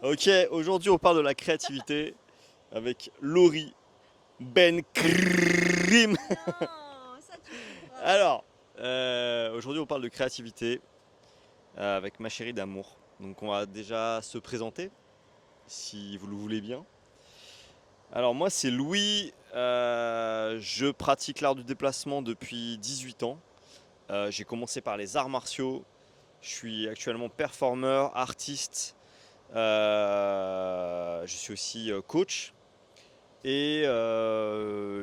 Ok, aujourd'hui on parle de la créativité avec Laurie Ben Krim. Non, ça tu couperas. Alors, aujourd'hui on parle de créativité avec ma chérie d'amour. Donc on va déjà se présenter, si vous le voulez bien. Alors moi c'est Louis, je pratique l'art du déplacement depuis 18 ans. J'ai commencé par les arts martiaux, je suis actuellement performeur, artiste, je suis aussi coach. Et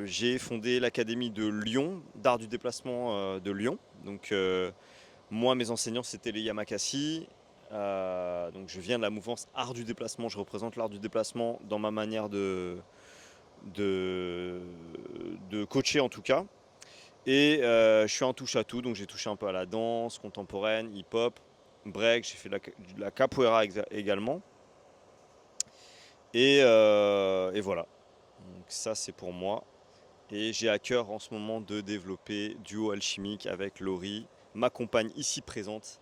j'ai fondé l'académie de Lyon, d'art du déplacement de Lyon. Donc moi, mes enseignants, c'était les Yamakasi. Donc je viens de la mouvance art du déplacement. Je représente l'art du déplacement dans ma manière de, de coacher en tout cas. Et je suis un touche à tout. Donc j'ai touché un peu à la danse contemporaine, hip-hop, break. J'ai fait de la capoeira également. Et voilà. Donc ça, c'est pour moi. Et j'ai à cœur en ce moment de développer Duo Alchimique avec Laurie, ma compagne ici présente,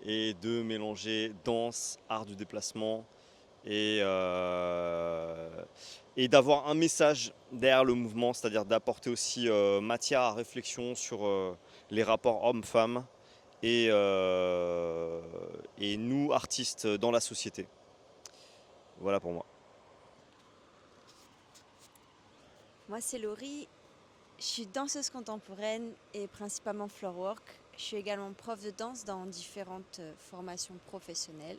et de mélanger danse, art du déplacement et, et d'avoir un message derrière le mouvement, c'est-à-dire d'apporter aussi matière à réflexion sur les rapports hommes-femmes et, et nous, artistes, dans la société. Voilà pour moi. Moi, c'est Laurie. Je suis danseuse contemporaine et principalement floorwork. Je suis également prof de danse dans différentes formations professionnelles.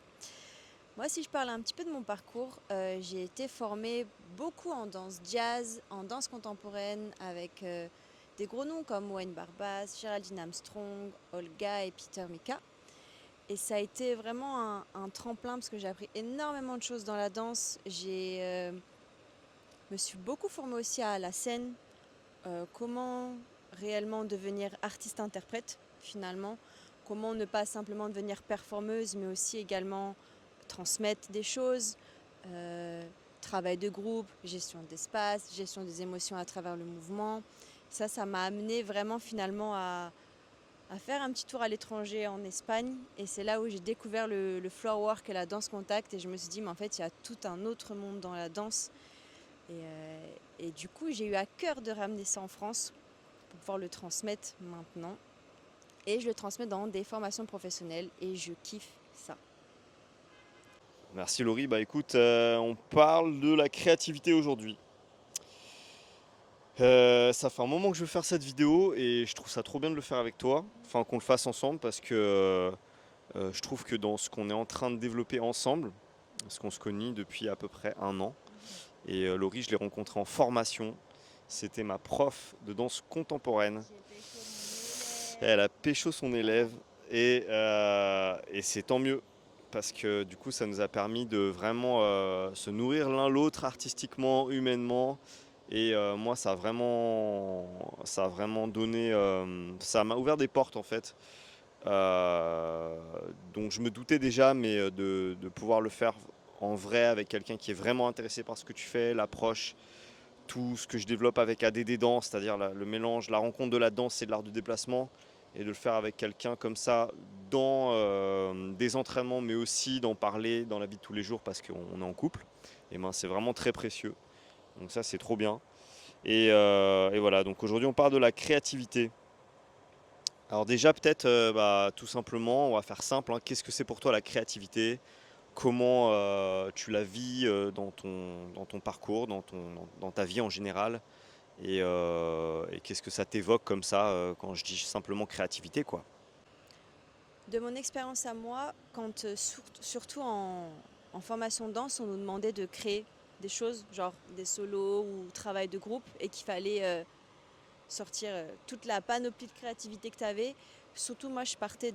Moi, si je parle un petit peu de mon parcours, j'ai été formée beaucoup en danse jazz, en danse contemporaine avec des gros noms comme Wayne Barbas, Geraldine Armstrong, Olga et Peter Mika. Et ça a été vraiment un tremplin parce que j'ai appris énormément de choses dans la danse. Me suis beaucoup formée aussi à la scène, comment réellement devenir artiste-interprète finalement, comment ne pas simplement devenir performeuse mais aussi également transmettre des choses, euh, travail de groupe, gestion d'espace, gestion des émotions à travers le mouvement. Ça m'a amené vraiment finalement à faire un petit tour à l'étranger en Espagne et c'est là où j'ai découvert le floor work et la danse contact et je me suis dit mais en fait il y a tout un autre monde dans la danse et du coup j'ai eu à cœur de ramener ça en France pour pouvoir le transmettre maintenant. Et je le transmets dans des formations professionnelles et je kiffe ça. Merci Laurie. Bah écoute, on parle de la créativité aujourd'hui. Ça fait un moment que je veux faire cette vidéo et je trouve ça trop bien de le faire avec toi, enfin qu'on le fasse ensemble parce que je trouve que dans ce qu'on est en train de développer ensemble, parce qu'on se connaît depuis à peu près un an, et Laurie je l'ai rencontrée en formation, c'était ma prof de danse contemporaine, J'ai pécho mon elle élève. a pécho son élève et c'est tant mieux parce que du coup ça nous a permis de vraiment se nourrir l'un l'autre artistiquement, humainement. Et moi, ça a vraiment donné, ça m'a ouvert des portes en fait. Euh, donc je me doutais déjà, mais de pouvoir le faire en vrai avec quelqu'un qui est vraiment intéressé par ce que tu fais, l'approche, tout ce que je développe avec ADD Danse, c'est-à-dire le mélange, la rencontre de la danse et de l'art du déplacement, et de le faire avec quelqu'un comme ça dans des entraînements, mais aussi d'en parler dans la vie de tous les jours parce qu'on est en couple, et ben c'est vraiment très précieux. Donc ça c'est trop bien. Et voilà, donc aujourd'hui on parle de la créativité. Alors déjà peut-être bah, tout simplement, on va faire simple, hein. Qu'est-ce que c'est pour toi la créativité? Comment tu la vis dans ton parcours, dans ta vie en général? Et qu'est-ce que ça t'évoque comme ça quand je dis simplement créativité, quoi? De mon expérience à moi, quand surtout en formation de danse, on nous demandait de créer des choses, genre des solos ou travail de groupe, et qu'il fallait sortir toute la panoplie de créativité que tu avais. Surtout moi, je partais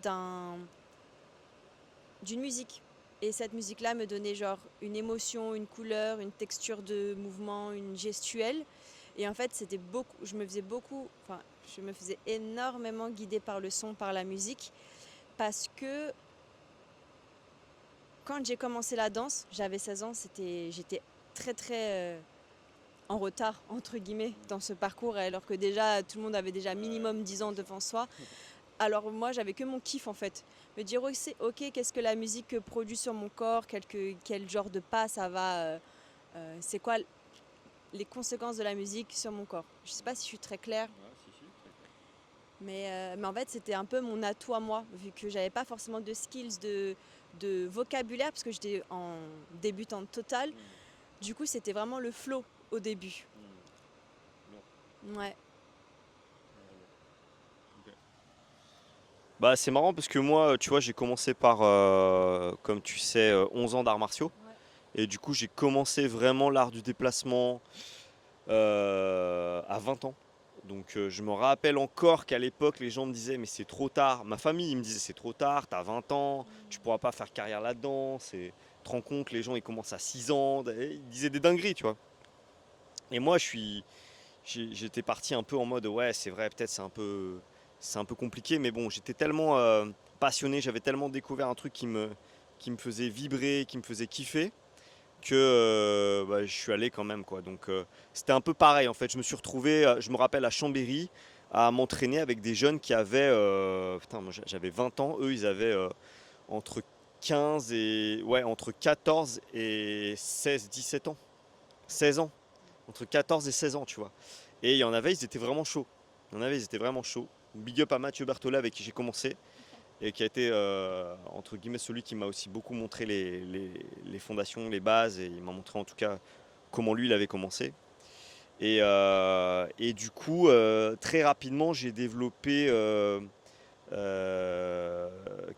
d'une musique. Et cette musique-là me donnait genre une émotion, une couleur, une texture de mouvement, une gestuelle. Et en fait, c'était beaucoup, je me faisais énormément guider par le son, par la musique, parce que quand j'ai commencé la danse, j'avais 16 ans, j'étais très très en retard entre guillemets dans ce parcours, alors que déjà tout le monde avait déjà minimum 10 ans devant soi. Alors moi, j'avais que mon kiff en fait. Me dire, ok, qu'est-ce que la musique produit sur mon corps, quel genre de pas ça va, c'est quoi les conséquences de la musique sur mon corps. Je sais pas si je suis très claire, Ouais, si, si, très clair. mais en fait, c'était un peu mon atout à moi, vu que j'avais pas forcément de skills de vocabulaire, parce que j'étais en débutante totale. Du coup, c'était vraiment le flow au début. Ouais. Ok. Bah, c'est marrant parce que moi, tu vois, j'ai commencé par, comme tu sais, 11 ans d'arts martiaux. Ouais. Et du coup, j'ai commencé vraiment l'art du déplacement à 20 ans. Donc je me rappelle encore qu'à l'époque, les gens me disaient, mais c'est trop tard. Ma famille, ils me disait, c'est trop tard, t'as 20 ans, tu pourras pas faire carrière là-dedans. Tu te rends compte, les gens, ils commencent à 6 ans. Et ils disaient des dingueries, tu vois. Et moi, j'étais parti un peu en mode, ouais, c'est vrai, peut-être c'est un peu compliqué, mais bon, j'étais tellement passionné, j'avais tellement découvert un truc qui me faisait vibrer, qui me faisait kiffer, que bah, je suis allé quand même, quoi. Donc c'était un peu pareil, en fait. Je me suis retrouvé, je me rappelle, à Chambéry, à m'entraîner avec des jeunes qui avaient, putain, moi j'avais 20 ans, eux, ils avaient entre 15 et, ouais, entre 14 et 16, 17 ans, 16 ans, entre 14 et 16 ans, tu vois. Et il y en avait, ils étaient vraiment chauds. Il y en avait, ils étaient vraiment chauds. Big up à Mathieu Berthollet avec qui j'ai commencé et qui a été, entre guillemets, celui qui m'a aussi beaucoup montré les fondations, les bases, et il m'a montré en tout cas comment lui il avait commencé. Et du coup, très rapidement, j'ai développé euh,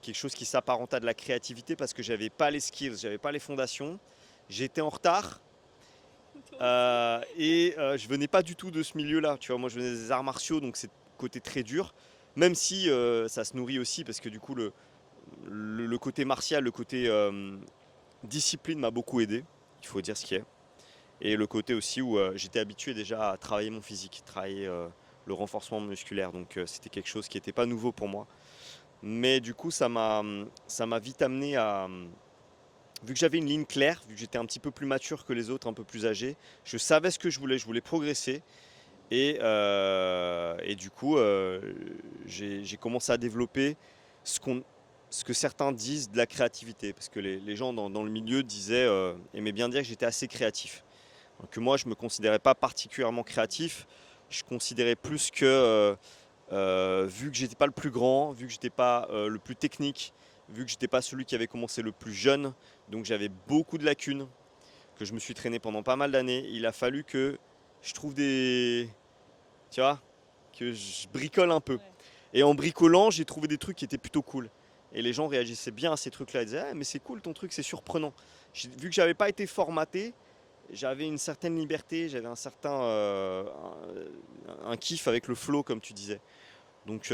quelque chose qui s'apparenta de la créativité parce que j'avais pas les skills, j'avais pas les fondations. J'étais en retard. Je venais pas du tout de ce milieu-là. Tu vois, moi, je venais des arts martiaux, donc c'est côté très dur. Même si ça se nourrit aussi, parce que du coup, le côté martial, le côté discipline m'a beaucoup aidé. Il faut dire ce qui est. Et le côté aussi où j'étais habitué déjà à travailler mon physique, travailler le renforcement musculaire. Donc c'était quelque chose qui n'était pas nouveau pour moi. Mais du coup, ça m'a vite amené à, vu que j'avais une ligne claire, vu que j'étais un petit peu plus mature que les autres, un peu plus âgé, je savais ce que je voulais progresser. Et du coup, j'ai commencé à développer ce, qu'on, ce que certains disent de la créativité. Parce que les gens dans le milieu disaient, aimaient bien dire que j'étais assez créatif. Donc que moi, je ne me considérais pas particulièrement créatif. Je considérais plus que, vu que j'étais pas le plus grand, vu que j'étais pas le plus technique, vu que j'étais pas celui qui avait commencé le plus jeune, donc j'avais beaucoup de lacunes, que je me suis traîné pendant pas mal d'années. Il a fallu que je trouve tu vois, que je bricole un peu. Ouais. Et en bricolant, j'ai trouvé des trucs qui étaient plutôt cool. Et les gens réagissaient bien à ces trucs-là. Ils disaient, ah, mais c'est cool ton truc, c'est surprenant. Vu que j'avais pas été formaté, j'avais une certaine liberté, j'avais un certain un kiff avec le flow, comme tu disais. Donc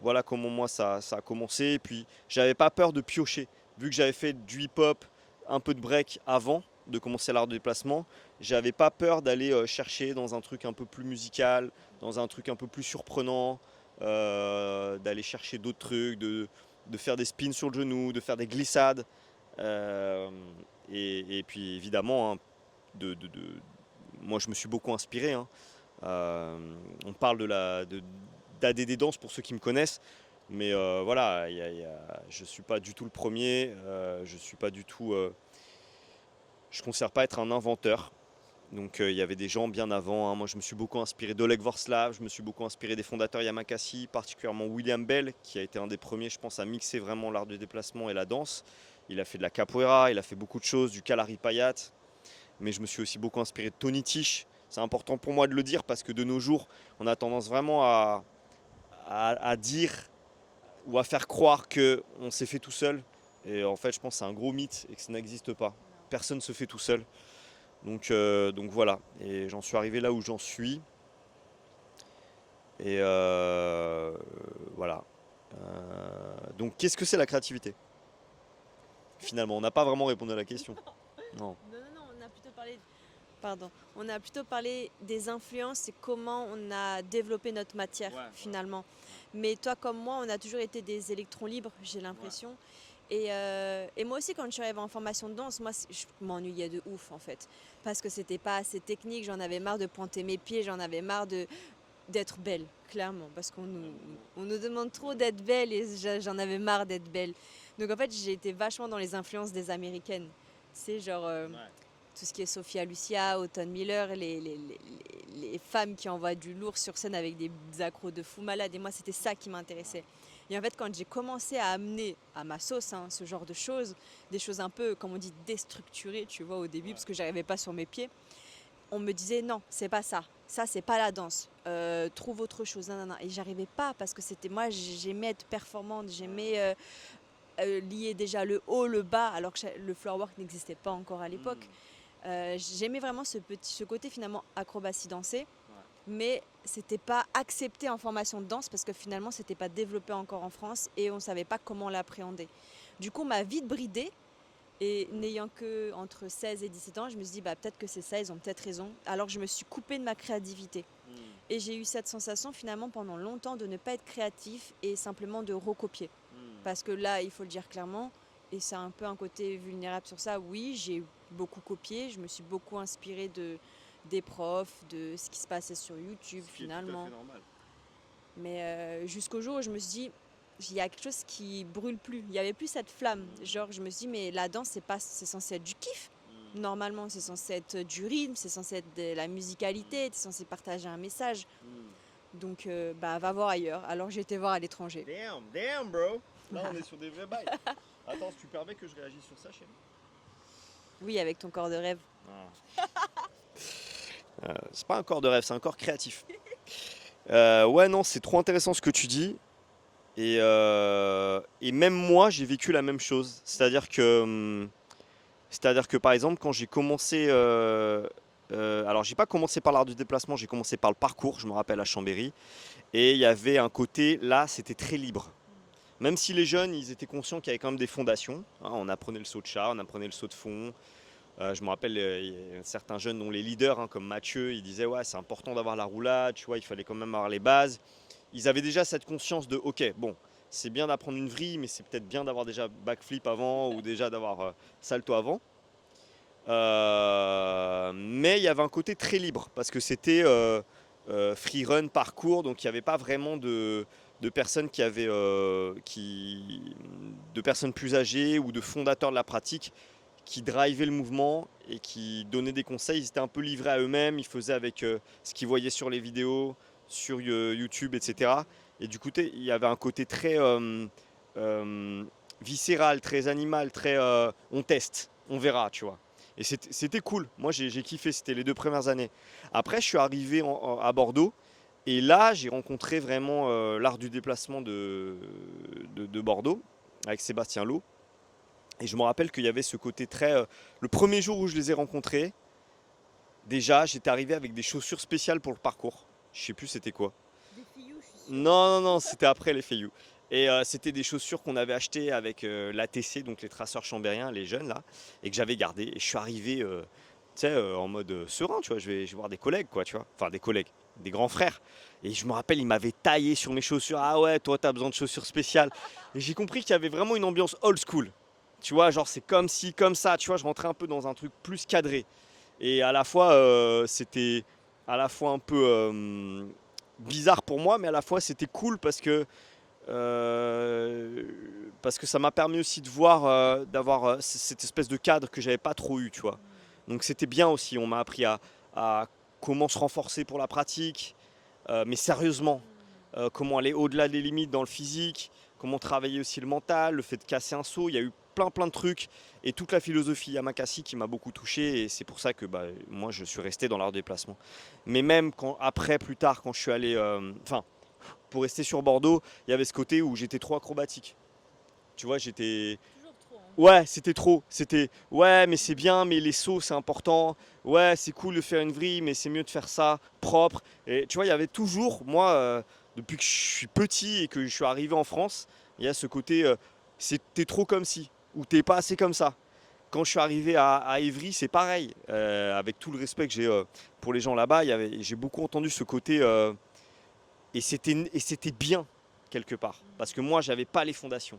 voilà comment moi ça a commencé. Et puis j'avais pas peur de piocher. Vu que j'avais fait du hip-hop, un peu de break avant de commencer l'art de déplacement, j'avais pas peur d'aller chercher dans un truc un peu plus musical, dans un truc un peu plus surprenant, d'aller chercher d'autres trucs, de faire des spins sur le genou, de faire des glissades. Euh, et puis évidemment, hein, moi je me suis beaucoup inspiré, hein. On parle d'ADD Danse pour ceux qui me connaissent, mais voilà, je ne suis pas du tout le premier, je suis pas du tout, je ne considère pas être un inventeur. Donc il y avait des gens bien avant, hein. Moi je me suis beaucoup inspiré d'Oleg Vorslav, je me suis beaucoup inspiré des fondateurs Yamakasi, particulièrement William Bell, qui a été un des premiers, je pense, à mixer vraiment l'art du déplacement et la danse. Il a fait de la capoeira, il a fait beaucoup de choses, du Kalari Payat, mais je me suis aussi beaucoup inspiré de Tony Tisch. C'est important pour moi de le dire parce que de nos jours, on a tendance vraiment à dire ou à faire croire qu'on s'est fait tout seul. Et en fait, je pense que c'est un gros mythe et que ça n'existe pas. Personne ne se fait tout seul. Donc voilà. Et j'en suis arrivé là où j'en suis. Et voilà. Donc qu'est-ce que c'est la créativité? Finalement, on n'a pas vraiment répondu à la question. Non. Non, non, non, on a plutôt parlé, pardon, on a plutôt parlé des influences et comment on a développé notre matière Ouais, finalement. Mais toi comme moi, on a toujours été des électrons libres, j'ai ouais. l'impression. Et moi aussi, quand je suis arrivée en formation de danse, moi, je m'ennuyais de ouf en fait. Parce que c'était pas assez technique, j'en avais marre de pointer mes pieds, j'en avais marre d'être belle, clairement, parce qu'on nous demande trop d'être belle et j'en avais marre d'être belle. Donc en fait, j'ai été vachement dans les influences des américaines. C'est genre Ouais. tout ce qui est Sophia Lucia, Autumn Miller, les femmes qui envoient du lourd sur scène avec des accros de fou malade. Et moi, c'était ça qui m'intéressait. Et en fait, quand j'ai commencé à amener à ma sauce ce genre de choses, des choses un peu, comme on dit, déstructurées, tu vois, au début, parce que j'arrivais pas sur mes pieds, on me disait non, c'est pas ça. Ça, c'est pas la danse. Trouve autre chose. Non, non, non. Et j'arrivais pas parce que c'était moi, j'aimais être performante, j'aimais lier déjà le haut, le bas, alors que le floor work n'existait pas encore à l'époque. J'aimais vraiment ce côté finalement acrobatie dansée, mais c'était pas accepté en formation de danse parce que finalement c'était pas développé encore en France et on savait pas comment l'appréhender. Du coup, on m'a vite bridée et n'ayant que entre 16 et 17 ans, je me suis dit bah peut-être que c'est ça, ils ont peut-être raison. Alors je me suis coupée de ma créativité. Et j'ai eu cette sensation finalement pendant longtemps de ne pas être créatif et simplement de recopier. Parce que là, il faut le dire clairement, et c'est un peu un côté vulnérable sur ça, oui, j'ai beaucoup copié, je me suis beaucoup inspirée des profs, de ce qui se passait sur YouTube Ce qui est tout à finalement. fait normal. Mais jusqu'au jour où je me suis dit, il y a quelque chose qui brûle plus, il n'y avait plus cette flamme. Genre, je me suis dit, mais la danse, c'est censé être du kiff. Normalement, c'est censé être du rythme, c'est censé être de la musicalité, c'est censé partager un message. Donc, bah, va voir ailleurs. Alors, j'ai été voir à l'étranger. Damn, bro. Là, on est sur des vrais bails. Attends, si tu permets que je réagisse sur ça, chérie. Oui, avec ton corps de rêve. C'est pas un corps de rêve, c'est un corps créatif. Ouais, non, c'est trop intéressant ce que tu dis. Et même moi, j'ai vécu la même chose. C'est-à-dire que par exemple, quand j'ai commencé. Alors, j'ai pas commencé par l'art du déplacement, j'ai commencé par le parcours, je me rappelle, à Chambéry. Et il y avait un côté, là, c'était très libre. Même si les jeunes, ils étaient conscients qu'il y avait quand même des fondations. Hein, on apprenait le saut de chat, on apprenait le saut de fond. Je me rappelle, il y a certains jeunes dont les leaders, hein, comme Mathieu, ils disaient ouais, c'est important d'avoir la roulade, tu vois, il fallait quand même avoir les bases. Ils avaient déjà cette conscience de ok, bon, c'est bien d'apprendre une vrille, mais c'est peut-être bien d'avoir déjà backflip avant ou déjà d'avoir salto avant. Mais il y avait un côté très libre parce que c'était free run parcours, donc il n'y avait pas vraiment de personnes de personnes plus âgées ou de fondateurs de la pratique qui drivaient le mouvement et qui donnaient des conseils. Ils étaient un peu livrés à eux-mêmes, ils faisaient avec ce qu'ils voyaient sur les vidéos, sur YouTube, etc. Et du coup, il y avait un côté très euh, viscéral, très animal, très on teste, on verra, tu vois. Et c'était cool. Moi, j'ai kiffé. C'était les 2 premières années. Après, je suis arrivé à Bordeaux. Et là, j'ai rencontré vraiment l'art du déplacement de Bordeaux avec Sébastien Lowe. Et je me rappelle qu'il y avait ce côté très. Le premier jour où je les ai rencontrés, déjà, j'étais arrivé avec des chaussures spéciales pour le parcours. Je sais plus c'était quoi. Des filles, je suis sûre. Non, non, non, c'était après les Fayou. Et c'était des chaussures qu'on avait achetées avec l'ATC, donc les traceurs chambériens, les jeunes là, et que j'avais gardées. Et je suis arrivé, tu sais, en mode serein, tu vois. Je vais voir des collègues, quoi, tu vois. Enfin, des collègues, des grands frères. Et je me rappelle, ils m'avaient taillé sur mes chaussures. Ah ouais, toi, t'as besoin de chaussures spéciales. Et j'ai compris qu'il y avait vraiment une ambiance old school. Tu vois, genre, c'est comme si, comme ça, tu vois, je rentrais un peu dans un truc plus cadré. Et à la fois, c'était à la fois un peu bizarre pour moi, mais à la fois c'était cool euh, parce que ça m'a permis aussi de voir, d'avoir cette espèce de cadre que j'avais pas trop eu, tu vois. Donc c'était bien aussi. On m'a appris à comment se renforcer pour la pratique, mais sérieusement, comment aller au-delà des limites dans le physique, comment travailler aussi le mental, le fait de casser un saut. Il y a eu plein de trucs et toute la philosophie Yamakasi qui m'a beaucoup touché et c'est pour ça que bah, moi je suis resté dans l'art du déplacement. Mais même quand, après, plus tard, quand je suis allé, enfin, pour rester sur Bordeaux, il y avait ce côté où j'étais trop acrobatique. Tu vois, j'étais. Toujours trop. Ouais, c'était trop. C'était. Ouais, mais c'est bien, mais les sauts, c'est important. Ouais, c'est cool de faire une vrille, mais c'est mieux de faire ça propre. Et tu vois, il y avait toujours, moi, depuis que je suis petit et que je suis arrivé en France, il y a ce côté, t'es trop comme si, ou t'es pas assez comme ça. Quand je suis arrivé à Évry, c'est pareil. Avec tout le respect que j'ai pour les gens là-bas, j'ai beaucoup entendu ce côté. Et c'était bien, quelque part. Parce que moi, j'avais pas les fondations.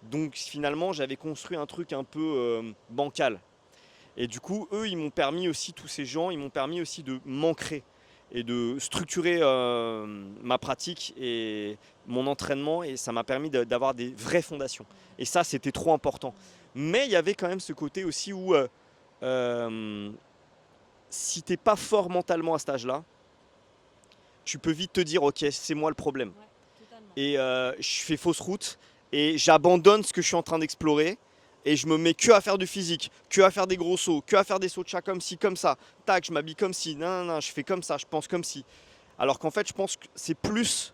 Donc finalement, j'avais construit un truc un peu bancal. Et du coup, eux, ils m'ont permis aussi, tous ces gens, ils m'ont permis aussi de m'ancrer. et de structurer ma pratique et mon entraînement, et ça m'a permis d'avoir des vraies fondations. Et ça, c'était trop important. Mais il y avait quand même ce côté aussi où si t'es pas fort mentalement à cet âge-là, tu peux vite te dire ok, c'est moi le problème. Ouais, totalement. Et je fais fausse route et j'abandonne ce que je suis en train d'explorer et je me mets que à faire du physique, que à faire des gros sauts, que à faire des sauts de chat comme ci, comme ça. Tac, je m'habille comme ci, non, je fais comme ça, je pense comme ci. Alors qu'en fait, je pense que c'est plus,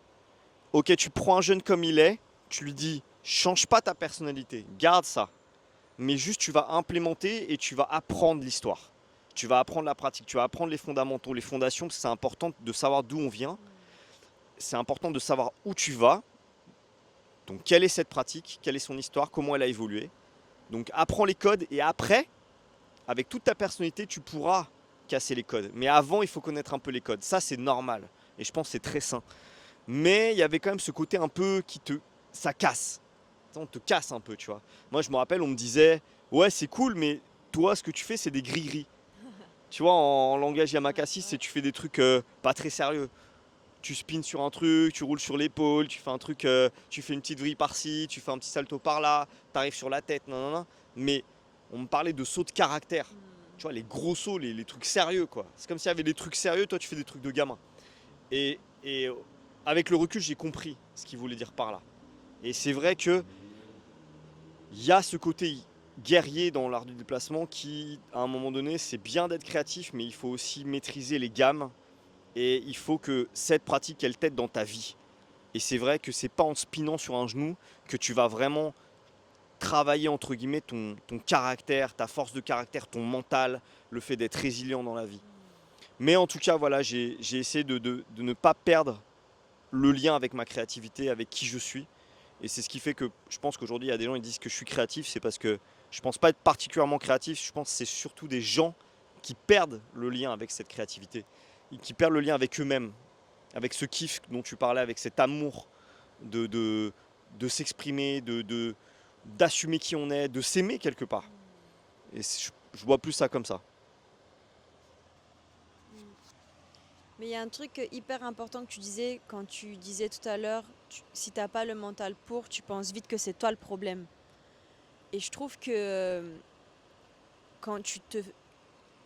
ok, tu prends un jeune comme il est, tu lui dis, change pas ta personnalité, garde ça. Mais juste, tu vas implémenter et tu vas apprendre l'histoire. Tu vas apprendre la pratique, tu vas apprendre les fondamentaux, les fondations, parce que c'est important de savoir d'où on vient. C'est important de savoir où tu vas. Donc, quelle est cette pratique, quelle est son histoire, comment elle a évolué. Donc, apprends les codes et après, avec toute ta personnalité, tu pourras casser les codes. Mais avant, il faut connaître un peu les codes. Ça, c'est normal. Et je pense que c'est très sain. Mais il y avait quand même ce côté un peu ça casse. On te casse un peu, tu vois. Moi, je me rappelle, on me disait, ouais, c'est cool, mais toi, ce que tu fais, c'est des gris-gris. Tu vois, en langage Yamakasi, c'est tu fais des trucs pas très sérieux. Tu spins sur un truc, tu roules sur l'épaule, tu fais un truc, tu fais une petite vrille par-ci, tu fais un petit salto par-là, t'arrives sur la tête, non, non, non. Mais on me parlait de sauts de caractère. Tu vois, les gros sauts, les trucs sérieux, quoi. C'est comme s'il y avait des trucs sérieux, toi, tu fais des trucs de gamin. Et avec le recul, j'ai compris ce qu'il voulait dire par là. Et c'est vrai que il y a ce côté guerrier dans l'art du déplacement qui, à un moment donné, c'est bien d'être créatif, mais il faut aussi maîtriser les gammes. Et il faut que cette pratique, elle t'aide dans ta vie. Et c'est vrai que c'est pas en spinant sur un genou que tu vas vraiment travailler, entre guillemets, ton caractère, ta force de caractère, ton mental, le fait d'être résilient dans la vie. Mais en tout cas, voilà, j'ai essayé de ne pas perdre le lien avec ma créativité, avec qui je suis. Et c'est ce qui fait que je pense qu'aujourd'hui, il y a des gens qui disent que je suis créatif. C'est parce que je pense pas être particulièrement créatif. Je pense que c'est surtout des gens qui perdent le lien avec cette créativité. Qui perdent le lien avec eux-mêmes. Avec ce kiff dont tu parlais, avec cet amour de s'exprimer, d'assumer qui on est, de s'aimer quelque part. Et je vois plus ça comme ça. Mais il y a un truc hyper important que tu disais quand tu disais tout à l'heure, si t'as pas le mental pour, tu penses vite que c'est toi le problème. Et je trouve que quand tu te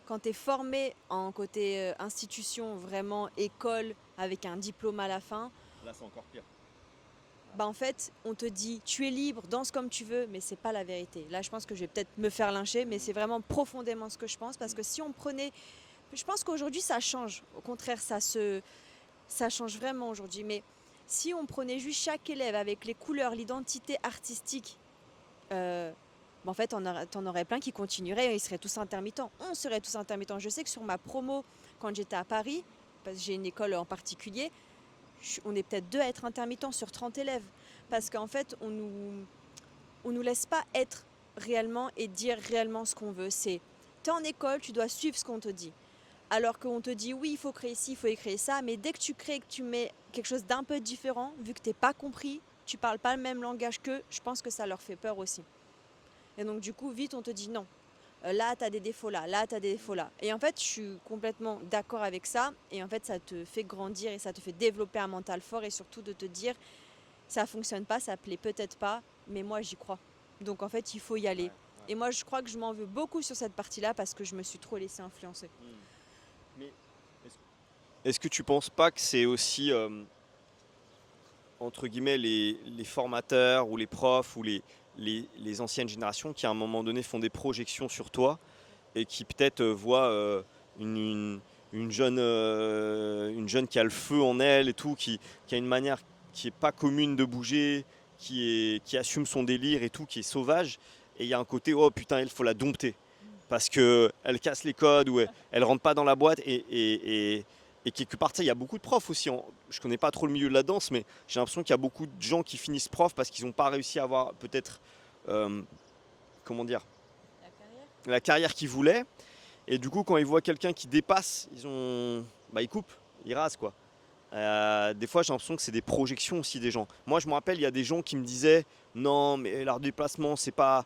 quand tu es formé en côté institution, vraiment école, avec un diplôme à la fin, Là, c'est encore pire. bah en fait, on te dit tu es libre, danse comme tu veux, mais c'est pas la vérité. Là, je pense que je vais peut-être me faire lyncher, mais c'est vraiment profondément ce que je pense, parce que si on prenait, je pense qu'aujourd'hui ça change. Au contraire, ça change vraiment aujourd'hui. Mais si on prenait juste chaque élève avec les couleurs, l'identité artistique, bah en fait, t'en aurais plein qui continueraient et ils seraient tous intermittents. On serait tous intermittents. Je sais que sur ma promo, quand j'étais à Paris, parce que j'ai une école en particulier, on est peut-être 2 à être intermittents sur 30 élèves. Parce qu'en fait, on nous laisse pas être réellement et dire réellement ce qu'on veut. C'est, t'es en école, tu dois suivre ce qu'on te dit. Alors qu'on te dit, oui, il faut créer ci, il faut créer ça, mais dès que tu crées, que tu mets quelque chose d'un peu différent, vu que t'es pas compris, tu parles pas le même langage qu'eux, je pense que ça leur fait peur aussi. Et donc du coup, vite, on te dit non. Là, tu as des défauts là, tu as des défauts là. Et en fait, je suis complètement d'accord avec ça. Et en fait, ça te fait grandir et ça te fait développer un mental fort et surtout de te dire, ça fonctionne pas, ça plaît peut-être pas, mais moi, j'y crois. Donc en fait, il faut y aller. Ouais, ouais. Et moi, je crois que je m'en veux beaucoup sur cette partie-là parce que je me suis trop laissée influencer. Mais est-ce que tu penses pas que c'est aussi, entre guillemets, les formateurs ou les profs ou les anciennes générations qui à un moment donné font des projections sur toi et qui peut-être voient une, une- une jeune qui a le feu en elle et tout, qui a une manière qui est pas commune de bouger, qui assume son délire et tout, qui est sauvage. Et il y a un côté, oh putain, il faut la dompter. Parce qu'elle casse les codes ou elle rentre pas dans la boîte. Et quelque part, il y a beaucoup de profs aussi. Je connais pas trop le milieu de la danse, mais j'ai l'impression qu'il y a beaucoup de gens qui finissent profs parce qu'ils n'ont pas réussi à avoir peut-être, euh, comment dire, La carrière. la carrière qu'ils voulaient. Et du coup, quand ils voient quelqu'un qui dépasse, ils coupent, ils rasent quoi. Des fois, j'ai l'impression que c'est des projections aussi des gens. Moi, je me rappelle, il y a des gens qui me disaient non, mais l'art du déplacement, c'est pas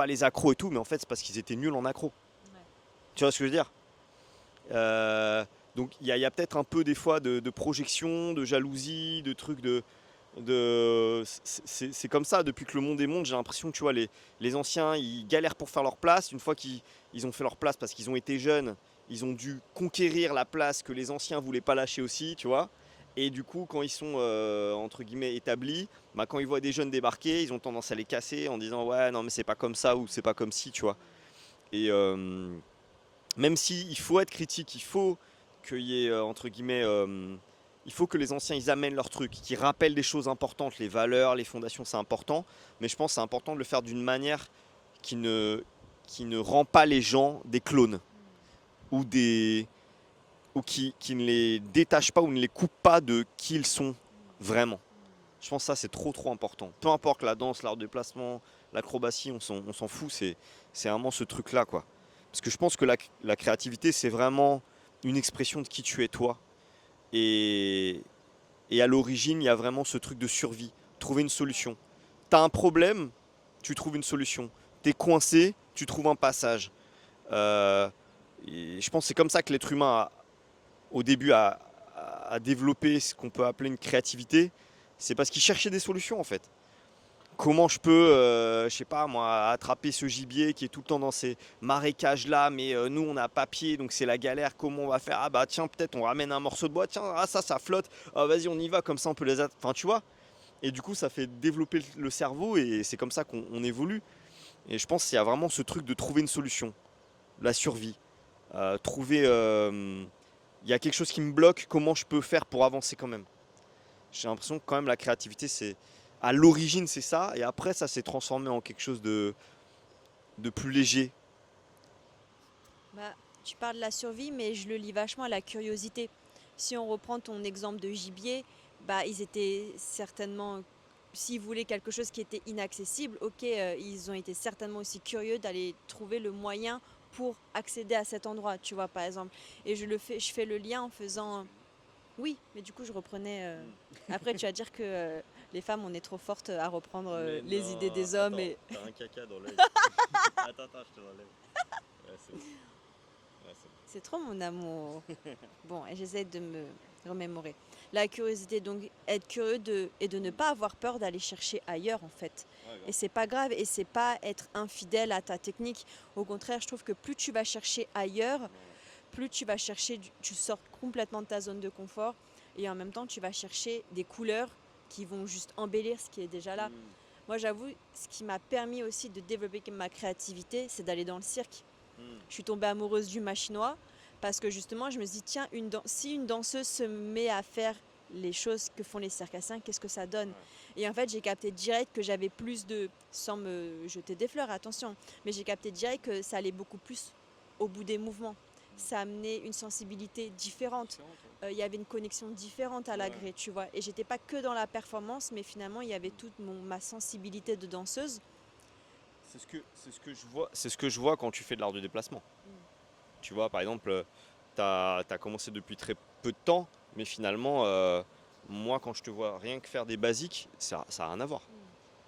les accros et tout, mais en fait, c'est parce qu'ils étaient nuls en accro. Ouais. Tu vois ce que je veux dire? Euh, Donc il y a peut-être un peu des fois de projection, de jalousie, de trucs c'est comme ça depuis que le monde est monde. J'ai l'impression que tu vois les anciens ils galèrent pour faire leur place. Une fois qu'ils ont fait leur place parce qu'ils ont été jeunes, ils ont dû conquérir la place que les anciens voulaient pas lâcher aussi, tu vois. Et du coup quand ils sont entre guillemets établis, bah, quand ils voient des jeunes débarquer, ils ont tendance à les casser en disant ouais non mais c'est pas comme ça ou c'est pas comme si, tu vois. Et même si il faut être critique, il faut qu'il y ait entre guillemets il faut que les anciens ils amènent leur truc, qu'ils rappellent des choses importantes, les valeurs, les fondations, c'est important. Mais je pense que c'est important de le faire d'une manière qui ne, qui ne rend pas les gens des clones ou, ou qui ne les détache pas ou ne les coupe pas de qui ils sont vraiment. Je pense que ça c'est trop important. Peu importe la danse, l'art de déplacement, l'acrobatie, on s'en fout, c'est vraiment ce truc-là quoi. Parce que je pense que la créativité c'est vraiment une expression de qui tu es toi. Et, et à l'origine, il y a vraiment ce truc de survie, trouver une solution. T'as un problème, tu trouves une solution. T'es coincé, tu trouves un passage. Euh, et je pense que c'est comme ça que l'être humain, au début, a développé ce qu'on peut appeler une créativité. C'est parce qu'il cherchait des solutions en fait. Comment je peux, je sais pas moi, attraper ce gibier qui est tout le temps dans ces marécages là, mais nous on n'a pas pied donc c'est la galère. Comment on va faire? Ah bah tiens, peut-être on ramène un morceau de bois, tiens, ah ça flotte, ah vas-y on y va, comme ça on peut les enfin tu vois. Et du coup ça fait développer le cerveau et c'est comme ça qu'on évolue. Et je pense qu'il y a vraiment ce truc de trouver une solution, la survie. Trouver, il y a quelque chose qui me bloque, comment je peux faire pour avancer quand même. J'ai l'impression que quand même la créativité c'est à l'origine c'est ça et après ça s'est transformé en quelque chose de plus léger. Bah, tu parles de la survie, mais je le lie vachement à la curiosité. Si on reprend ton exemple de gibier, bah, ils étaient certainement, s'ils voulaient quelque chose qui était inaccessible, ok, ils ont été certainement aussi curieux d'aller trouver le moyen pour accéder à cet endroit, tu vois, par exemple. Et je fais le lien en faisant, oui, mais du coup, je reprenais. Après, tu vas dire que les femmes, on est trop fortes à reprendre Mais les idées non, des hommes attends, et t'as un caca dans l'œil. Attends, je te l'enlève. Ouais, c'est bon. Ouais, c'est bon. c'est trop mon amour. Bon, et j'essaie de me remémorer. La curiosité, donc être curieux et de ne pas avoir peur d'aller chercher ailleurs en fait. Ouais, Et grave. c'est pas grave et c'est pas être infidèle à ta technique. Au contraire, je trouve que plus tu vas chercher ailleurs, Ouais. plus tu vas chercher, tu sors complètement de ta zone de confort et en même temps tu vas chercher des couleurs qui vont juste embellir ce qui est déjà là. Mm, Moi j'avoue, ce qui m'a permis aussi de développer ma créativité, c'est d'aller dans le cirque. mm. Je suis tombée amoureuse du machinois parce que justement je me suis dit tiens, si une danseuse se met à faire les choses que font les circassiens, qu'est-ce que ça donne? Ouais. Et en fait j'ai capté direct que j'avais plus de, sans me jeter des fleurs, attention, mais j'ai capté direct que ça allait beaucoup plus au bout des mouvements. Ça amenait une sensibilité différente. Différente, ouais. Il y avait une connexion différente à la Ouais. gré, tu vois. Et j'étais pas que dans la performance, mais finalement il y avait toute ma sensibilité de danseuse. C'est ce que je vois quand tu fais de l'art de déplacement. Tu vois, par exemple, tu as commencé depuis très peu de temps, mais finalement, moi, quand je te vois rien que faire des basiques, ça n'a rien à voir.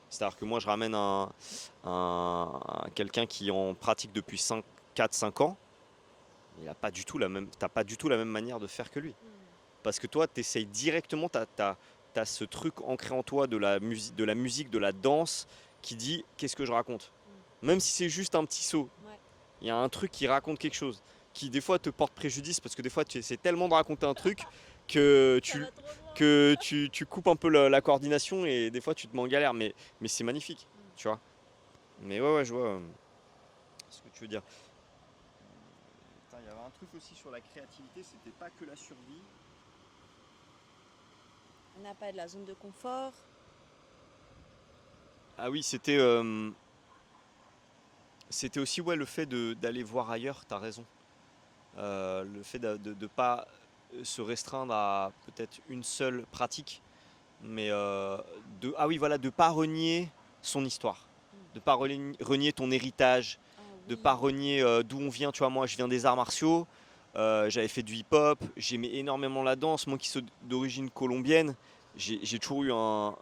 C'est-à-dire que moi, je ramène quelqu'un qui en pratique depuis 4-5 ans, il n'a pas du tout la même, t'as pas du tout la même manière de faire que lui. Parce que toi, tu essayes directement, tu as ce truc ancré en toi de la musique, de la danse, qui dit qu'est-ce que je raconte. Même si c'est juste un petit saut, Ouais. il y a un truc qui raconte quelque chose, qui des fois te porte préjudice, parce que des fois tu essaies tellement de raconter un truc que Ça tu, va trop loin. que tu coupes un peu la coordination et des fois tu te mets en galère, mais c'est magnifique, tu vois. Mais ouais, je vois ce que tu veux dire. Putain, il y avait un truc aussi sur la créativité, c'était pas que la survie. On n'a pas de la zone de confort. Ah oui, c'était aussi ouais, le fait d'aller voir ailleurs, t'as raison. Le fait de ne pas se restreindre à peut-être une seule pratique, mais ah oui, voilà, de ne pas renier son histoire, de ne pas renier ton héritage, Ah de ne oui. pas renier d'où on vient. Tu vois, moi, je viens des arts martiaux, j'avais fait du hip-hop, j'aimais énormément la danse. Moi qui suis d'origine colombienne, j'ai toujours eu un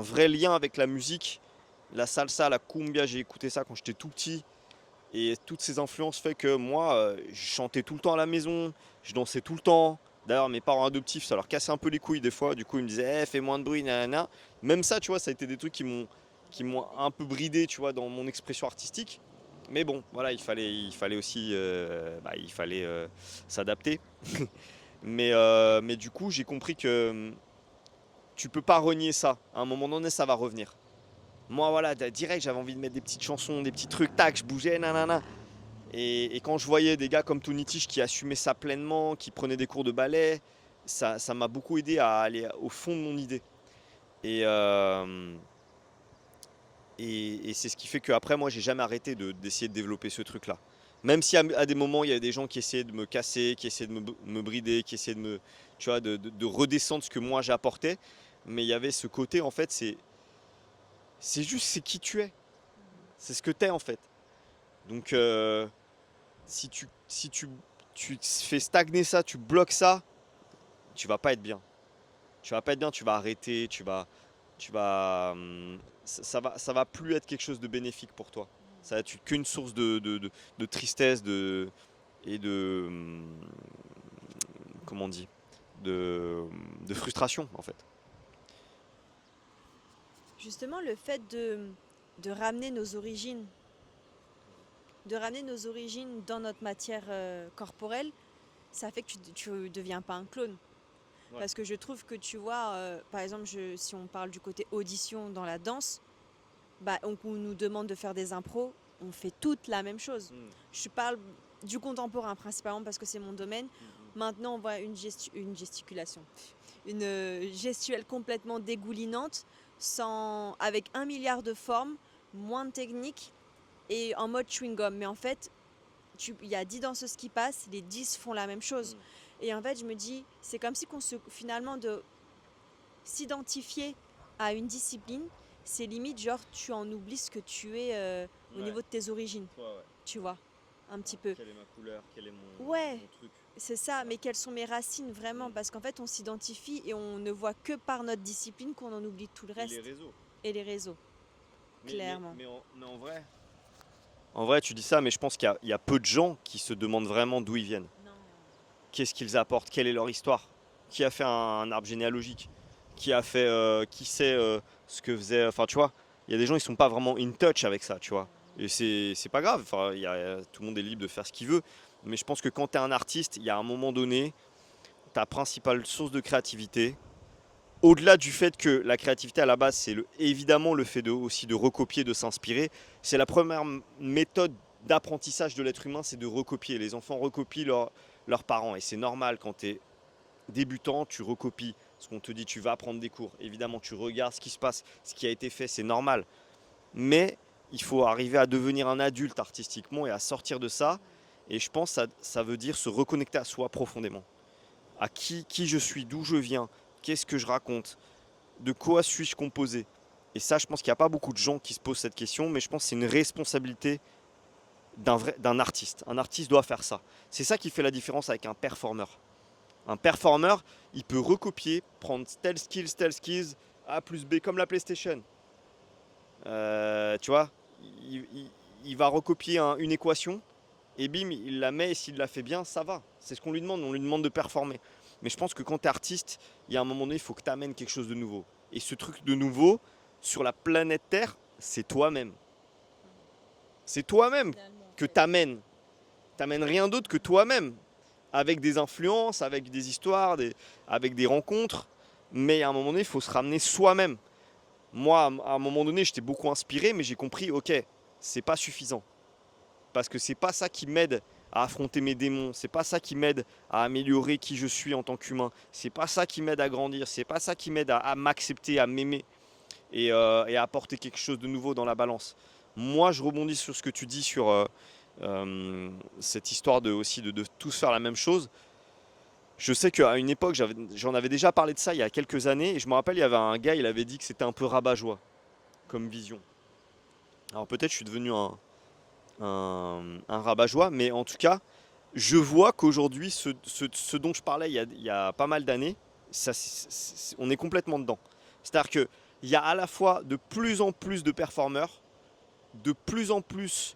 vrai lien avec la musique. La salsa, la cumbia, j'ai écouté ça quand j'étais tout petit. Et toutes ces influences fait que moi, je chantais tout le temps à la maison, je dansais tout le temps. D'ailleurs, mes parents adoptifs, ça leur cassait un peu les couilles des fois. Du coup, ils me disaient, fais moins de bruit, nanana. Même ça, tu vois, ça a été des trucs qui m'ont un peu bridé, tu vois, dans mon expression artistique. Mais bon, voilà, il fallait aussi, il fallait s'adapter. Mais du coup, j'ai compris que tu peux pas renier ça. À un moment donné, ça va revenir. Moi, voilà, direct, j'avais envie de mettre des petites chansons, des petits trucs, tac, je bougeais, nanana. Et quand je voyais des gars comme Tony Tish qui assumaient ça pleinement, qui prenaient des cours de ballet, ça m'a beaucoup aidé à aller au fond de mon idée. Et, euh, et c'est ce qui fait qu'après, moi, j'ai jamais arrêté d'essayer de développer ce truc-là. Même si à des moments, il y a des gens qui essayaient de me casser, qui essayaient de me brider, qui essayaient tu vois, de redescendre ce que moi j'apportais. Mais il y avait ce côté, en fait, c'est juste, c'est qui tu es. C'est ce que tu es, en fait. Donc, si tu fais stagner ça, tu bloques ça, tu vas pas être bien. Tu vas pas être bien, tu vas arrêter, ça va plus être quelque chose de bénéfique pour toi. Ça va être qu'une source de tristesse et comment on dit, de, de frustration en fait. Justement, le fait de ramener nos origines, de ramener nos origines dans notre matière corporelle, ça fait que tu ne deviens pas un clone. Ouais. Parce que je trouve que tu vois, par exemple, si on parle du côté audition dans la danse, bah, on nous demande de faire des impros, on fait toutes la même chose. Mm, Je parle du contemporain principalement parce que c'est mon domaine. Maintenant, on voit une gesticulation, une gestuelle complètement dégoulinante, avec 1 milliard de formes, moins de techniques et en mode chewing-gum. Mais en fait, il y a 10 danseuses qui passent, les 10 font la même chose. mm. Et en fait, je me dis, c'est comme si finalement, de s'identifier à une discipline, c'est limite genre tu en oublies ce que tu es au Ouais, niveau de tes origines, toi, ouais. tu vois, un petit peu. Quelle est ma couleur, quel est Ouais, mon truc. c'est ça, Voilà. mais quelles sont mes racines vraiment? Mm. Parce qu'en fait, on s'identifie et on ne voit que par notre discipline qu'on en oublie tout le Et les reste. réseaux. Et les réseaux, Mais, mais, clairement. mais, en, mais en vrai, en vrai, tu dis ça, mais je pense qu'il y a peu de gens qui se demandent vraiment d'où ils viennent. Non. Qu'est-ce qu'ils apportent, quelle est leur histoire, qui a fait un arbre généalogique, qui sait ce que faisait, enfin tu vois, il y a des gens qui sont pas vraiment in touch avec ça, tu vois. Et c'est pas grave, enfin, tout le monde est libre de faire ce qu'il veut, mais je pense que quand tu es un artiste, il y a un moment donné, ta principale source de créativité, au-delà du fait que la créativité à la base, c'est évidemment le fait aussi de recopier, de s'inspirer, c'est la première méthode d'apprentissage de l'être humain, c'est de recopier. Les enfants recopient leurs parents et c'est normal quand tu es débutant, tu recopies ce qu'on te dit, tu vas prendre des cours. Évidemment, tu regardes ce qui se passe, ce qui a été fait, c'est normal. Mais il faut arriver à devenir un adulte artistiquement et à sortir de ça. Et je pense que ça veut dire se reconnecter à soi profondément. À qui je suis, d'où je viens, qu'est-ce que je raconte, de quoi suis-je composé. Et ça, je pense qu'il n'y a pas beaucoup de gens qui se posent cette question, mais je pense que c'est une responsabilité d'un artiste. Un artiste doit faire ça. C'est ça qui fait la différence avec un performeur. Un performeur, il peut recopier, prendre tel skills, A plus B, comme la PlayStation. Tu vois, il va recopier une équation, et bim, il la met, et s'il la fait bien, ça va. C'est ce qu'on lui demande, on lui demande de performer. Mais je pense que quand tu es artiste, il y a un moment donné, il faut que tu amènes quelque chose de nouveau. Et ce truc de nouveau, sur la planète Terre, c'est toi-même. C'est toi-même que tu amènes. Tu n'amènes rien d'autre que toi-même. Avec des influences, avec des histoires, avec des rencontres. Mais à un moment donné, il faut se ramener soi-même. Moi, à un moment donné, j'étais beaucoup inspiré, mais j'ai compris, ok, c'est pas suffisant. Parce que c'est pas ça qui m'aide à affronter mes démons, c'est pas ça qui m'aide à améliorer qui je suis en tant qu'humain, c'est pas ça qui m'aide à grandir, c'est pas ça qui m'aide à m'accepter, à m'aimer et à apporter quelque chose de nouveau dans la balance. Moi, je rebondis sur ce que tu dis sur cette histoire aussi de tous faire la même chose. Je sais qu'à une époque, j'en avais déjà parlé de ça il y a quelques années, et je me rappelle, il y avait un gars, il avait dit que c'était un peu rabat-joie comme vision. Alors peut-être je suis devenu un rabat-joie, mais en tout cas, je vois qu'aujourd'hui, ce dont je parlais il y a pas mal d'années, on est complètement dedans. C'est-à-dire qu'il y a à la fois de plus en plus de performeurs, de plus en plus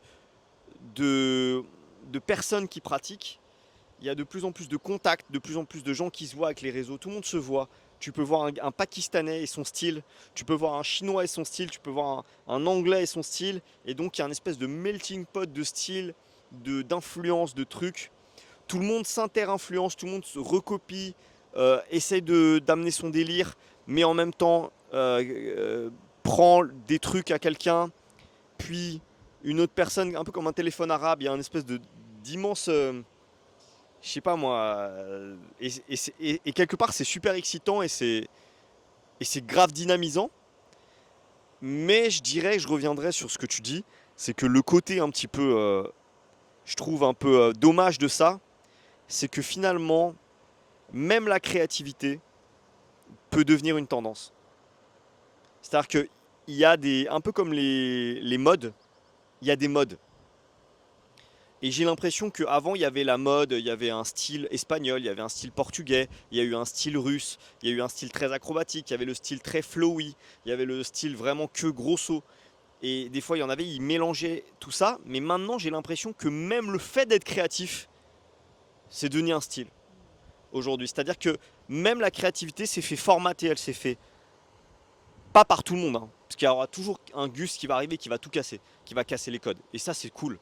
de, de personnes qui pratiquent. Il y a de plus en plus de contacts, de plus en plus de gens qui se voient avec les réseaux. Tout le monde se voit. Tu peux voir un Pakistanais et son style, tu peux voir un Chinois et son style, tu peux voir un Anglais et son style. Et donc il y a une espèce de melting pot de styles, d'influences, de trucs. Tout le monde s'inter-influence, tout le monde se recopie, essaye d'amener son délire, mais en même temps prend des trucs à quelqu'un, puis une autre personne, un peu comme un téléphone arabe, il y a une espèce d'immense, je sais pas moi, et quelque part c'est super excitant et c'est grave dynamisant, mais je dirais, je reviendrai sur ce que tu dis, c'est que le côté un petit peu, je trouve un peu dommage de ça, c'est que finalement, même la créativité peut devenir une tendance. C'est-à-dire qu'il y a des, un peu comme les modes, il y a des modes. Et j'ai l'impression qu'avant, il y avait la mode, il y avait un style espagnol, il y avait un style portugais, il y a eu un style russe, il y a eu un style très acrobatique, il y avait le style très flowy, il y avait le style vraiment que grosso. Et des fois, il y en avait, ils mélangeaient tout ça. Mais maintenant, j'ai l'impression que même le fait d'être créatif, c'est devenu un style aujourd'hui. C'est-à-dire que même la créativité s'est fait formater, elle s'est fait pas par tout le monde, hein, parce qu'il y aura toujours un Gus qui va arriver, qui va tout casser, qui va casser les codes. Et ça, c'est cool.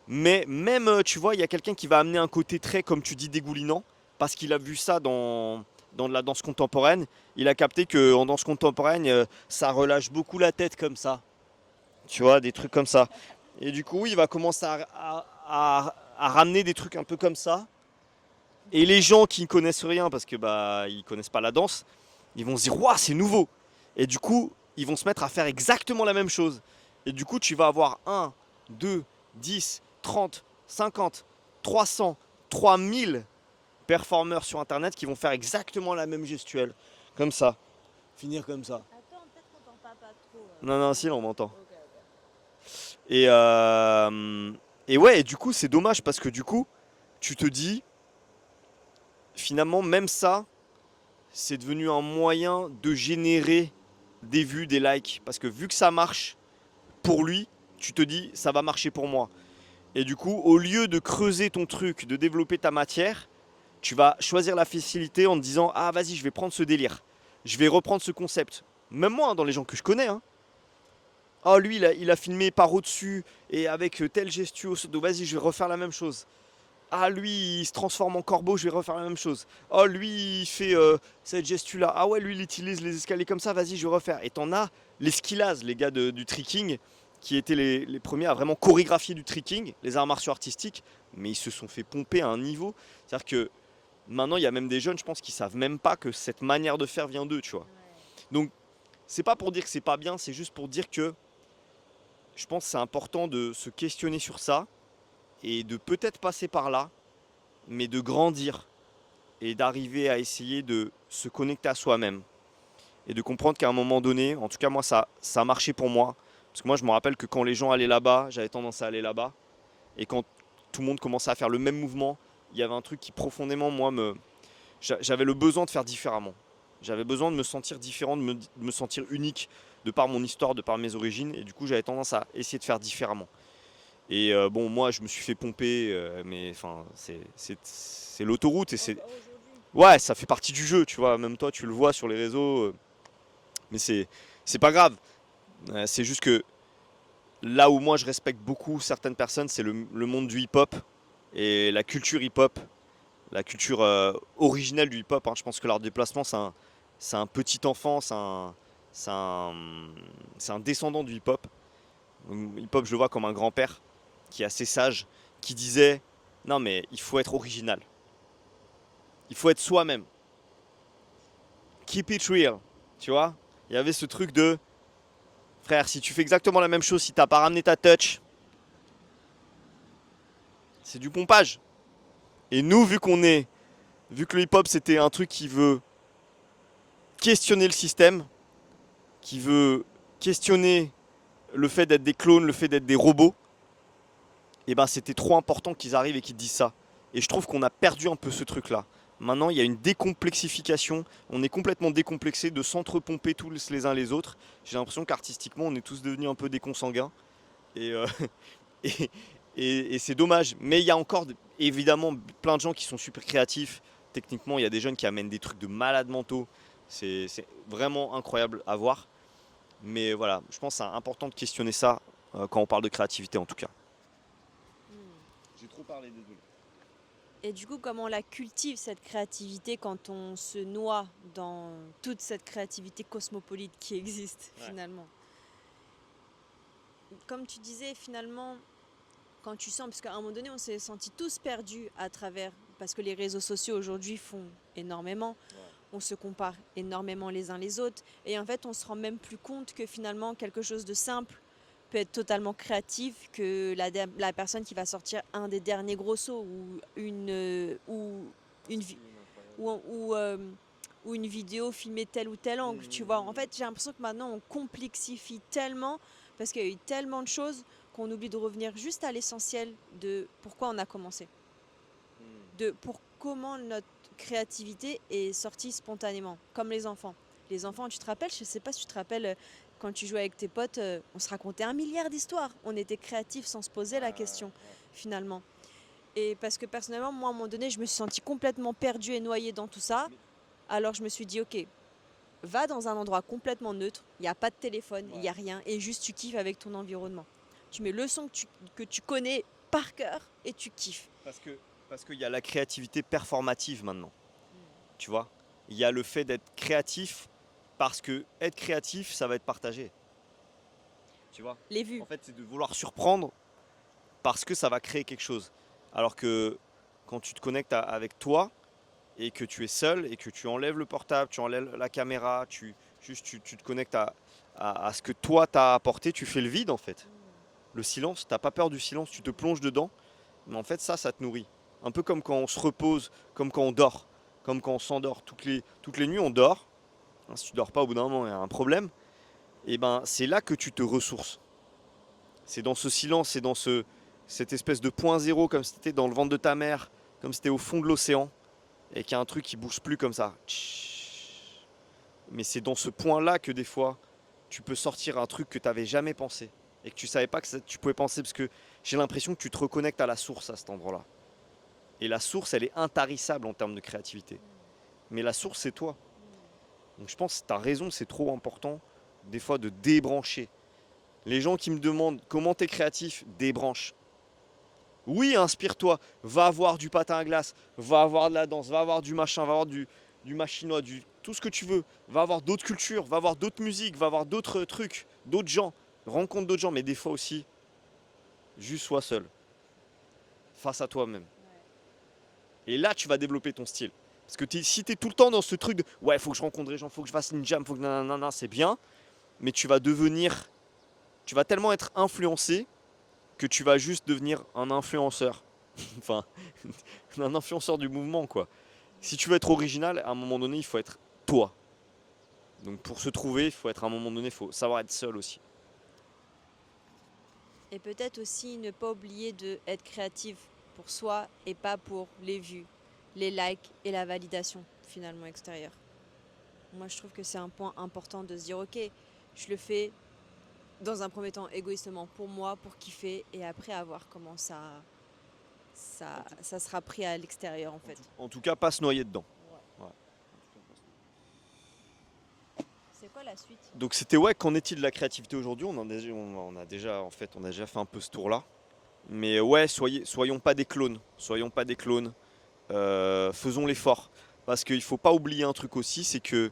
Mais même, tu vois, il y a quelqu'un qui va amener un côté très, comme tu dis, dégoulinant, parce qu'il a vu ça dans de la danse contemporaine. Il a capté qu'en danse contemporaine, ça relâche beaucoup la tête comme ça. Tu vois, des trucs comme ça. Et du coup, il va commencer à ramener des trucs un peu comme ça. Et les gens qui ne connaissent rien, parce que bah ils connaissent pas la danse, ils vont se dire waouh, c'est nouveau. Et du coup, ils vont se mettre à faire exactement la même chose. Et du coup, tu vas avoir 1, 2, 10, 30, 50, 300, 3000 performeurs sur internet qui vont faire exactement la même gestuelle. Comme ça. Finir comme ça. Attends, peut-être qu'on t'entend pas trop. Non, non, si, on m'entend. Ok, ok. Et, et ouais, et du coup, c'est dommage parce que du coup, tu te dis, finalement, même ça, c'est devenu un moyen de générer des vues, des likes. Parce que vu que ça marche pour lui, tu te dis, ça va marcher pour moi. Et du coup, au lieu de creuser ton truc, de développer ta matière, tu vas choisir la facilité en te disant, ah vas-y, je vais prendre ce délire. Je vais reprendre ce concept. Même moi, hein, dans les gens que je connais, hein. Oh, lui, il a filmé par au-dessus et avec tel gestuelle, donc vas-y, je vais refaire la même chose. Ah, lui, il se transforme en corbeau, je vais refaire la même chose. Oh, lui, il fait cette gestu-là. Ah ouais, lui, il utilise les escaliers comme ça, vas-y, je vais refaire. Et t'en as les skillaz, les gars du tricking, qui étaient les premiers à vraiment chorégraphier du tricking, les arts martiaux artistiques, mais ils se sont fait pomper à un niveau. C'est-à-dire que maintenant, il y a même des jeunes, je pense, qui savent même pas que cette manière de faire vient d'eux, tu vois. Ouais. Donc, c'est pas pour dire que c'est pas bien, c'est juste pour dire que je pense que c'est important de se questionner sur ça et de peut-être passer par là, mais de grandir et d'arriver à essayer de se connecter à soi-même et de comprendre qu'à un moment donné, en tout cas moi ça a marché pour moi, parce que moi je me rappelle que quand les gens allaient là-bas, j'avais tendance à aller là-bas, et quand tout le monde commençait à faire le même mouvement, il y avait un truc qui profondément moi j'avais le besoin de faire différemment. J'avais besoin de me sentir différent, de me sentir unique de par mon histoire, de par mes origines, et du coup j'avais tendance à essayer de faire différemment. Et bon, moi, je me suis fait pomper, mais enfin, c'est l'autoroute et c'est. Aujourd'hui. Ouais, ça fait partie du jeu, tu vois. Même toi, tu le vois sur les réseaux, mais c'est pas grave. C'est juste que là où moi je respecte beaucoup certaines personnes, c'est le monde du hip-hop et la culture hip-hop, la culture originelle du hip-hop, hein. Je pense que leur déplacement, c'est un petit enfant, c'est un, c'est un descendant du hip-hop. Donc, hip-hop, je le vois comme un grand-père qui est assez sage, qui disait non mais il faut être original, il faut être soi-même, keep it real, tu vois. Il y avait ce truc de frère, si tu fais exactement la même chose, si t'as pas ramené ta touch, c'est du pompage. Et nous, vu que le hip-hop c'était un truc qui veut questionner le système, qui veut questionner le fait d'être des clones, le fait d'être des robots, et ben c'était trop important qu'ils arrivent et qu'ils disent ça. Et je trouve qu'on a perdu un peu ce truc-là. Maintenant, il y a une décomplexification. On est complètement décomplexé de s'entrepomper tous les uns les autres. J'ai l'impression qu'artistiquement, on est tous devenus un peu des consanguins. Et, et, Et c'est dommage. Mais il y a encore évidemment plein de gens qui sont super créatifs. Techniquement, il y a des jeunes qui amènent des trucs de malades mentaux. C'est vraiment incroyable à voir. Mais voilà, je pense que c'est important de questionner ça quand on parle de créativité en tout cas. J'ai trop parlé, désolé. Et du coup, comment on la cultive, cette créativité, quand on se noie dans toute cette créativité cosmopolite qui existe Ouais. finalement? Comme tu disais, finalement, quand tu sens, parce qu'à un moment donné, on s'est sentis tous perdus à travers, parce que les réseaux sociaux aujourd'hui font énormément, Ouais. on se compare énormément les uns les autres, et en fait, on se rend même plus compte que finalement, quelque chose de simple peut être totalement créatif, que la personne qui va sortir un des derniers gros sauts ou, ou, euh, ou une vidéo filmée tel ou tel angle, tu vois. En fait, j'ai l'impression que maintenant, on complexifie tellement parce qu'il y a eu tellement de choses qu'on oublie de revenir juste à l'essentiel de pourquoi on a commencé, de pour comment notre créativité est sortie spontanément, comme les enfants. Les enfants, tu te rappelles, je ne sais pas si tu te rappelles, quand tu jouais avec tes potes, on se racontait un milliard d'histoires. On était créatifs sans se poser la question, finalement. Et parce que personnellement, moi, à un moment donné, je me suis sentie complètement perdue et noyée dans tout ça. Alors je me suis dit, ok, va dans un endroit complètement neutre, il n'y a pas de téléphone, il n'y a rien, et juste tu kiffes avec ton environnement. Tu mets le son que tu connais par cœur et tu kiffes. Parce qu'il y a la créativité performative maintenant. Tu vois, il y a le fait d'être créatif parce que être créatif, ça va être partagé. Tu vois, Les vues. en fait, c'est de vouloir surprendre parce que ça va créer quelque chose. Alors que quand tu te connectes avec toi et que tu es seul et que tu enlèves le portable, tu enlèves la caméra, tu te connectes à ce que toi t'as apporté, tu fais le vide en fait. Le silence, t'as pas peur du silence, tu te plonges dedans, mais en fait ça te nourrit. Un peu comme quand on se repose, comme quand on dort, comme quand on s'endort. Toutes les nuits on dort. Si tu dors pas au bout d'un moment, il y a un problème. Et ben c'est là que tu te ressources. C'est dans ce silence, c'est dans cette espèce de point zéro, comme si t'étais dans le ventre de ta mère, comme si t'étais au fond de l'océan, et qu'il y a un truc qui bouge plus comme ça. Mais c'est dans ce point-là que des fois, tu peux sortir un truc que tu n'avais jamais pensé et que tu savais pas que tu pouvais penser, parce que j'ai l'impression que tu te reconnectes à la source à cet endroit-là. Et la source, elle est intarissable en termes de créativité. Mais la source, c'est toi. Donc je pense que tu as raison, c'est trop important des fois de débrancher. Les gens qui me demandent comment tu es créatif, débranche. Oui, inspire-toi, va voir du patin à glace, va avoir de la danse, va avoir du machin, va avoir du machinois, tout ce que tu veux. Va avoir d'autres cultures, va avoir d'autres musiques, va avoir d'autres trucs, d'autres gens. Rencontre d'autres gens, mais des fois aussi, juste sois seul, face à toi-même. Et là, tu vas développer ton style. Parce que si tu es tout le temps dans ce truc de ouais, faut que je rencontre des gens, faut que je fasse une jam, faut que nanana, c'est bien, mais tu vas tellement être influencé que tu vas juste devenir un influenceur. Enfin, un influenceur du mouvement, quoi. Si tu veux être original, à un moment donné, il faut être toi. Donc pour se trouver, il faut être à un moment donné, il faut savoir être seul aussi. Et peut-être aussi ne pas oublier d'être créatif pour soi et pas pour les vues, les likes et la validation finalement extérieure. Moi, je trouve que c'est un point important de se dire, ok, je le fais dans un premier temps égoïstement pour moi, pour kiffer, et après à voir comment ça sera pris à l'extérieur en fait. En tout cas, pas se noyer dedans. Ouais. Ouais. C'est quoi la suite? Donc c'était ouais, qu'en est-il de la créativité aujourd'hui? On a déjà fait un peu ce tour-là. Mais ouais, soyons pas des clones. Soyons pas des clones. Faisons l'effort. Parce qu'il faut pas oublier un truc aussi, c'est que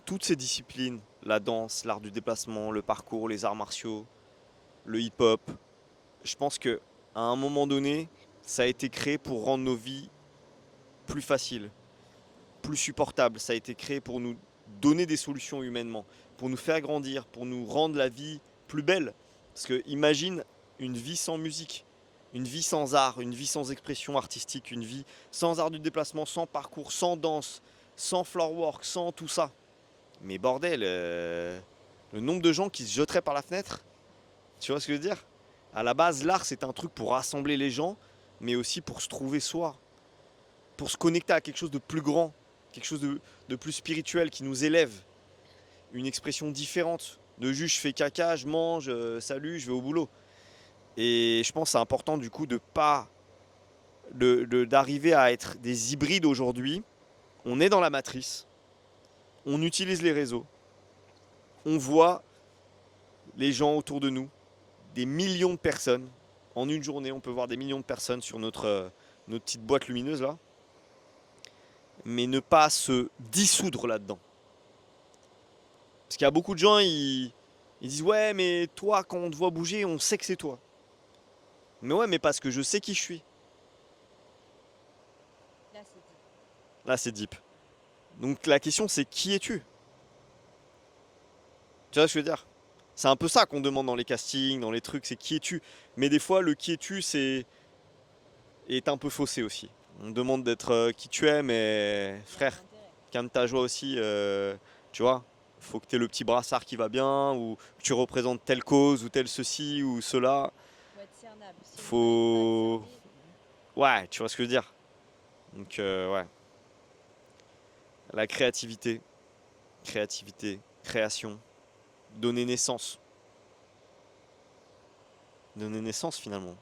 toutes ces disciplines, la danse, l'art du déplacement, le parcours, les arts martiaux, le hip-hop, je pense que à un moment donné, ça a été créé pour rendre nos vies plus faciles, plus supportables. Ça a été créé pour nous donner des solutions humainement, pour nous faire grandir, pour nous rendre la vie plus belle. Parce que imagine une vie sans musique, une vie sans art, une vie sans expression artistique, une vie sans art du déplacement, sans parcours, sans danse, sans floor work, sans tout ça. Mais bordel, le nombre de gens qui se jetteraient par la fenêtre, tu vois ce que je veux dire? À la base, l'art, c'est un truc pour rassembler les gens, mais aussi pour se trouver soi, pour se connecter à quelque chose de plus grand, quelque chose de plus spirituel qui nous élève, une expression différente de juste je fais caca, je mange, salut, je vais au boulot. Et je pense que c'est important du coup de pas d'arriver à être des hybrides aujourd'hui. On est dans la matrice, on utilise les réseaux, on voit les gens autour de nous, des millions de personnes. En une journée, on peut voir des millions de personnes sur notre petite boîte lumineuse là. Mais ne pas se dissoudre là-dedans. Parce qu'il y a beaucoup de gens, ils disent ouais, mais toi, quand on te voit bouger, on sait que c'est toi. Mais ouais, mais parce que je sais qui je suis. Là, c'est dit. Là, c'est deep. Donc la question, c'est qui es-tu? Tu vois ce que je veux dire? C'est un peu ça qu'on demande dans les castings, dans les trucs, c'est qui es-tu? Mais des fois, le qui es-tu, est un peu faussé aussi. On demande d'être qui tu es, mais Il y a un frère, intérêt. calme ta joie aussi, tu vois. Faut que tu aies le petit brassard qui va bien, ou que tu représentes telle cause, ou tel ceci, ou cela. Faut être cernable. Si on n'arrive pas à te Faut. cerner, Ouais, tu vois ce que je veux dire. Donc, ouais. La créativité. Créativité. Création. Donner naissance. Donner naissance finalement.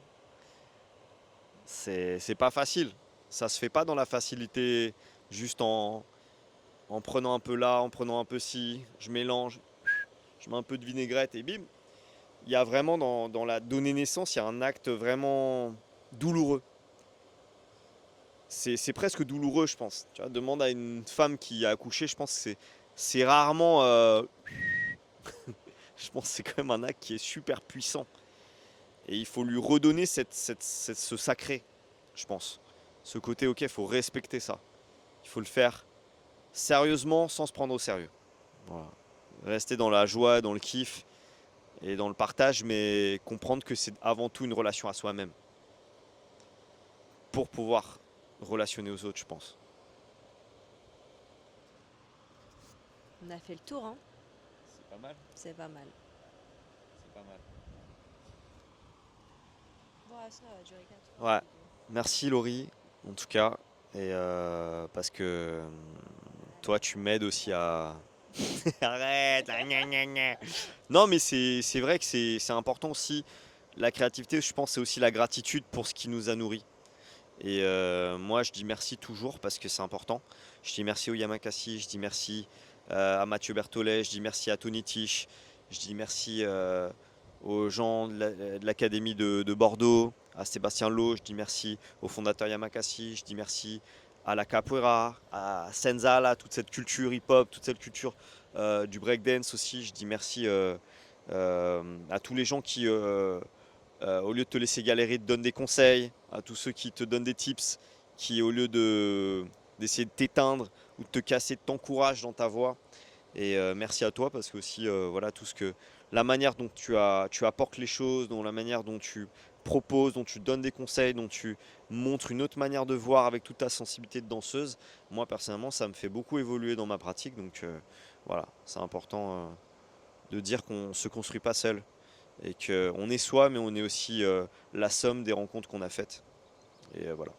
C'est pas facile. Ça se fait pas dans la facilité, juste en prenant un peu là, en prenant un peu ci, je mélange, je mets un peu de vinaigrette et bim. Il y a vraiment dans la donner naissance, il y a un acte vraiment douloureux. C'est presque douloureux, je pense. Tu vois, demande à une femme qui a accouché, je pense que c'est rarement. Je pense que c'est quand même un acte qui est super puissant. Et il faut lui redonner ce sacré, je pense. Ce côté, ok, il faut respecter ça. Il faut le faire sérieusement sans se prendre au sérieux. Voilà. Rester dans la joie, dans le kiff et dans le partage, mais comprendre que c'est avant tout une relation à soi-même pour pouvoir relationner aux autres, je pense. on a fait le tour, hein. C'est pas mal, C'est pas mal. c'est pas mal. Bon, ça va durer 4 heures la Ouais, vidéo. merci Laurie, en tout cas, et parce que toi, tu m'aides aussi à. Arrête, là, gna, gna, gna. Non, mais c'est vrai que c'est important aussi. La créativité, je pense, c'est aussi la gratitude pour ce qui nous a nourris. Et moi, je dis merci toujours parce que c'est important. Je dis merci au Yamakasi, je dis merci à Mathieu Berthollet, je dis merci à Tony Tisch, je dis merci aux gens de l'Académie de Bordeaux, à Sébastien Lowe, je dis merci au fondateur Yamakasi, je dis merci à la capoeira, à Senza, là, toute cette culture hip-hop, toute cette culture du breakdance aussi. Je dis merci à tous les gens qui au lieu de te laisser galérer, te donnent des conseils, à tous ceux qui te donnent des tips, qui au lieu d'essayer de t'éteindre ou de te casser, t'encouragent dans ta voie. Et merci à toi parce que aussi voilà tout ce que la manière dont tu apportes les choses, dont la manière dont tu proposes, dont tu donnes des conseils, dont tu montres une autre manière de voir avec toute ta sensibilité de danseuse. Moi personnellement, ça me fait beaucoup évoluer dans ma pratique. Donc voilà, c'est important de dire qu'on ne se construit pas seul et qu'on est soi, mais on est aussi la somme des rencontres qu'on a faites. Et voilà.